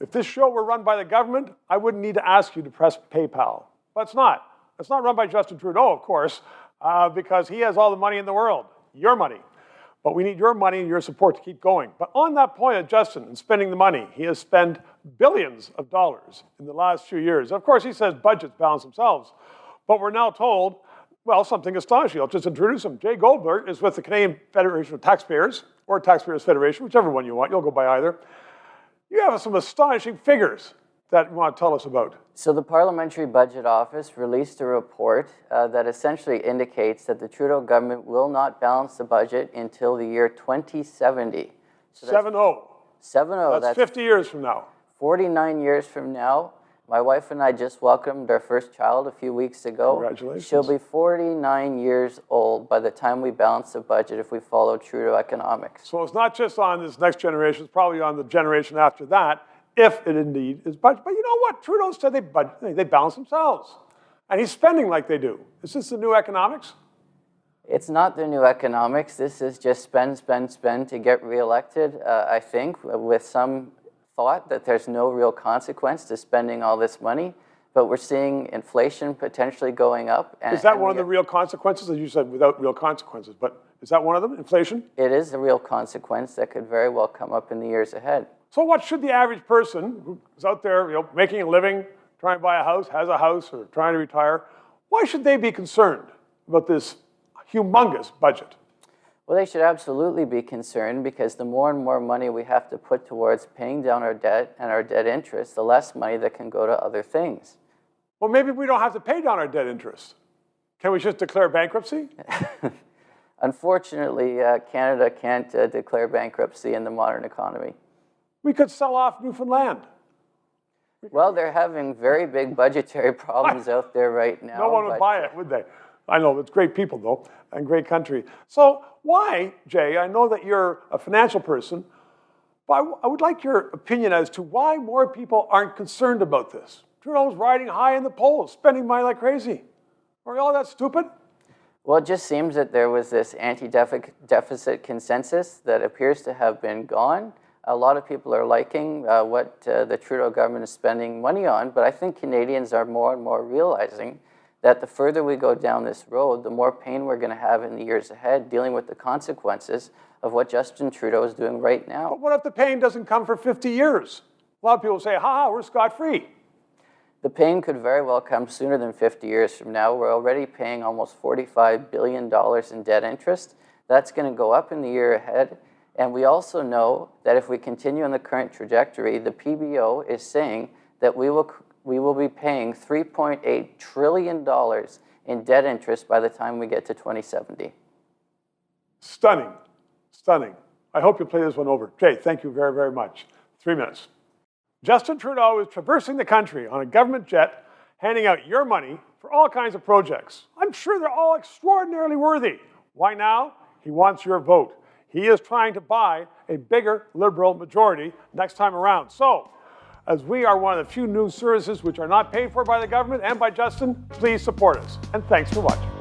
If this show were run by the government, I wouldn't need to ask you to press PayPal. But it's not. It's not run by Justin Trudeau, of course, because he has all the money in the world, your money. But we need your money and your support to keep going. But on that point of Justin and spending the money, he has spent billions of dollars in the last few years. Of course, he says budgets balance themselves. But we're now told, well, something astonishing. I'll just introduce him. Jay Goldberg is with the Canadian Federation of Taxpayers, or Taxpayers Federation, whichever one you want. You'll go by either. You have some astonishing figures that you want to tell us about. So the Parliamentary Budget Office released a report that essentially indicates that the Trudeau government will not balance the budget until the year 2070. So 7-0. 7-0. That's 50 years from now. 49 years from now. My wife and I just welcomed our first child a few weeks ago. Congratulations. She'll be 49 years old by the time we balance the budget if we follow Trudeau economics. So it's not just on this next generation, it's probably on the generation after that, if it indeed is budget. But you know what? Trudeau said they balance themselves. And he's spending like they do. Is this the new economics? It's not the new economics. This is just spend, spend, spend to get reelected, I think, with some thought that there's no real consequence to spending all this money. But we're seeing inflation potentially going up. Is that one of the real consequences? As you said, without real consequences. But is that one of them, inflation? It is a real consequence that could very well come up in the years ahead. So what should the average person who's out there, making a living, trying to buy a house, has a house, or trying to retire, why should they be concerned about this humongous budget? Well, they should absolutely be concerned because the more and more money we have to put towards paying down our debt and our debt interest, the less money that can go to other things. Well, maybe we don't have to pay down our debt interest. Can we just declare bankruptcy? Unfortunately, Canada can't declare bankruptcy in the modern economy. We could sell off Newfoundland. Well, they're having very big budgetary problems out there right now. No one would buy it, would they? I know, it's great people, though, and great country. So why, Jay, I know that you're a financial person, but I would like your opinion as to why more people aren't concerned about this. Trudeau's riding high in the polls, spending money like crazy. Are we all that stupid? Well, it just seems that there was this anti-deficit consensus that appears to have been gone. A lot of people are liking what the Trudeau government is spending money on, but I think Canadians are more and more realizing that the further we go down this road, the more pain we're going to have in the years ahead dealing with the consequences of what Justin Trudeau is doing right now. But what if the pain doesn't come for 50 years? A lot of people say, ha, we're scot-free. The pain could very well come sooner than 50 years from now. We're already paying almost $45 billion in debt interest. That's going to go up in the year ahead. And we also know that if we continue on the current trajectory, the PBO is saying that we will be paying $3.8 trillion in debt interest by the time we get to 2070. Stunning, stunning. I hope you play this one over. Jay, thank you very, very much. 3 minutes. Justin Trudeau is traversing the country on a government jet, handing out your money for all kinds of projects. I'm sure they're all extraordinarily worthy. Why now? He wants your vote. He is trying to buy a bigger Liberal majority next time around. So, as we are one of the few news services which are not paid for by the government and by Justin, please support us. And thanks for watching.